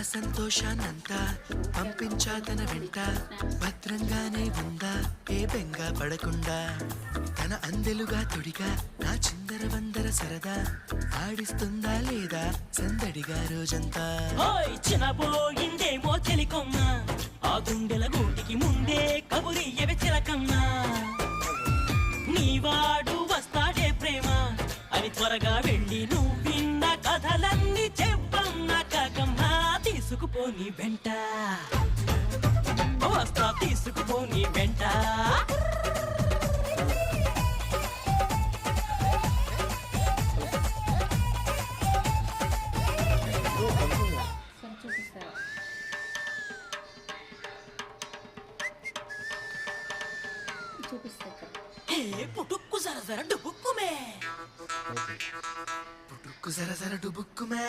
సంతోషాన్నంతా పంపించా తన వెంట భద్రంగానే ఉందా ఏ బెంగ పడకుండా తన అందెలుగా తొడిగా నా చిందర వందర సరదా ఆడిస్తుందా లేదా సందడిగా రోజంతా చిన్నపోయిందేమో చెలికొమ్మ ఆ గుండెల గూటికి ముందే కబురియవే చిలకన్నా నీవాడు వస్తాడే ప్రేమ అని త్వరగా వెళ్ళి నువ్వు విన్న కథలన్నీ చెప్పన్నా కాకమ్మా తీసుకుపోని వెంట వస్తా తీసుకుపోని వెంట పుట్టుక్కు జర జర డుబుక్కుమే పుట్టుక్కు జర జర డుబుక్కుమే